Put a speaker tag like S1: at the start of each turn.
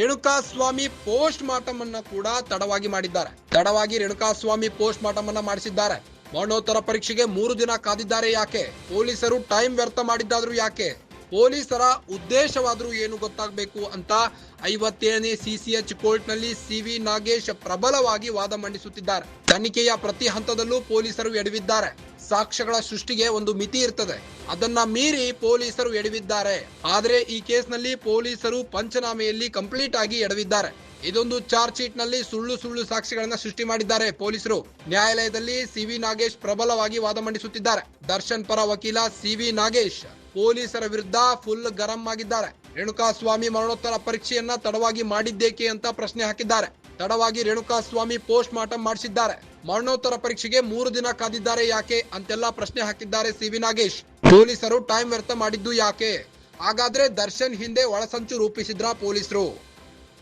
S1: Renukaswamy post mortem ಅನ್ನ ಕೂಡ ತಡವಾಗಿ ರೇಣುಕಾಸ್ವಾಮಿ ಪೋಸ್ಟ್ ಮಾರ್ಟಮ್ ಅನ್ನ ಮಾಡಿಸಿದ್ದಾರೆ. ಮರಣೋತ್ತರ ಪರೀಕ್ಷೆಗೆ 3 ದಿನ ಕಾದಿದ್ದಾರೆ ಯಾಕೆ? ಪೊಲೀಸರು ಟೈಮ್ ವ್ಯರ್ಥ ಮಾಡಿದ್ದಾದ್ರೂ ಯಾಕೆ? ಪೊಲೀಸರ ಉದ್ದೇಶವಾದ್ರೂ ಏನು ಗೊತ್ತಾಗಬೇಕು ಅಂತ 57ನೇ ಸಿಸಿಎಚ್ ಕೋರ್ಟ್ನಲ್ಲಿ ಸಿವಿ ನಾಗೇಶ್ ಪ್ರಬಲವಾಗಿ ವಾದ ಮಂಡಿಸುತ್ತಿದ್ದಾರೆ. ತನಿಖೆಯ ಪ್ರತಿ ಹಂತದಲ್ಲೂ ಪೊಲೀಸರು ಎಡವಿದ್ದಾರೆ. ಸಾಕ್ಷ್ಯಗಳ ಸೃಷ್ಟಿಗೆ ಒಂದು ಮಿತಿ ಇರ್ತದೆ, ಅದನ್ನ ಮೀರಿ ಪೊಲೀಸರು ಎಡವಿದ್ದಾರೆ. ಆದರೆ ಈ ಕೇಸ್ನಲ್ಲಿ ಪೊಲೀಸರು ಪಂಚನಾಮೆಯಲ್ಲಿ ಕಂಪ್ಲೀಟ್ ಆಗಿ ಎಡವಿದ್ದಾರೆ. ಇದೊಂದು ಚಾರ್ಜ್ ಶೀಟ್ ನಲ್ಲಿ ಸುಳ್ಳು ಸಾಕ್ಷಿಗಳನ್ನ ಸೃಷ್ಟಿ ಮಾಡಿದ್ದಾರೆ ಪೊಲೀಸರು. ನ್ಯಾಯಾಲಯದಲ್ಲಿ ಸಿವಿ ನಾಗೇಶ್ ಪ್ರಬಲವಾಗಿ ವಾದ ಮಂಡಿಸುತ್ತಿದ್ದಾರೆ. ದರ್ಶನ್ ಪರ ವಕೀಲ ಸಿವಿ ನಾಗೇಶ್ ಪೊಲೀಸರ ವಿರುದ್ಧ ಫುಲ್ ಗರಂ ಆಗಿದ್ದಾರೆ. ರೇಣುಕಾಸ್ವಾಮಿ ಮರಣೋತ್ತರ ಪರೀಕ್ಷೆಯನ್ನ ತಡವಾಗಿ ಮಾಡಿದ್ದೇಕೆ ಅಂತ ಪ್ರಶ್ನೆ ಹಾಕಿದ್ದಾರೆ. ತಡವಾಗಿ ರೇಣುಕಾಸ್ವಾಮಿ ಪೋಸ್ಟ್ ಮಾರ್ಟಮ್ ಮಾಡಿಸಿದ್ದಾರೆ. ಮರಣೋತ್ತರ ಪರೀಕ್ಷೆಗೆ 3 ದಿನ ಕಾದಿದ್ದಾರೆ ಯಾಕೆ ಅಂತೆಲ್ಲ ಪ್ರಶ್ನೆ ಹಾಕಿದ್ದಾರೆ ಸಿವಿ ನಾಗೇಶ್. ಪೊಲೀಸರು ಟೈಮ್ ವ್ಯರ್ಥ ಮಾಡಿದ್ದು ಯಾಕೆ? ಹಾಗಾದ್ರೆ ದರ್ಶನ್ ಹಿಂದೆ ಒಳಸಂಚು ರೂಪಿಸಿದ್ರ ಪೊಲೀಸರು?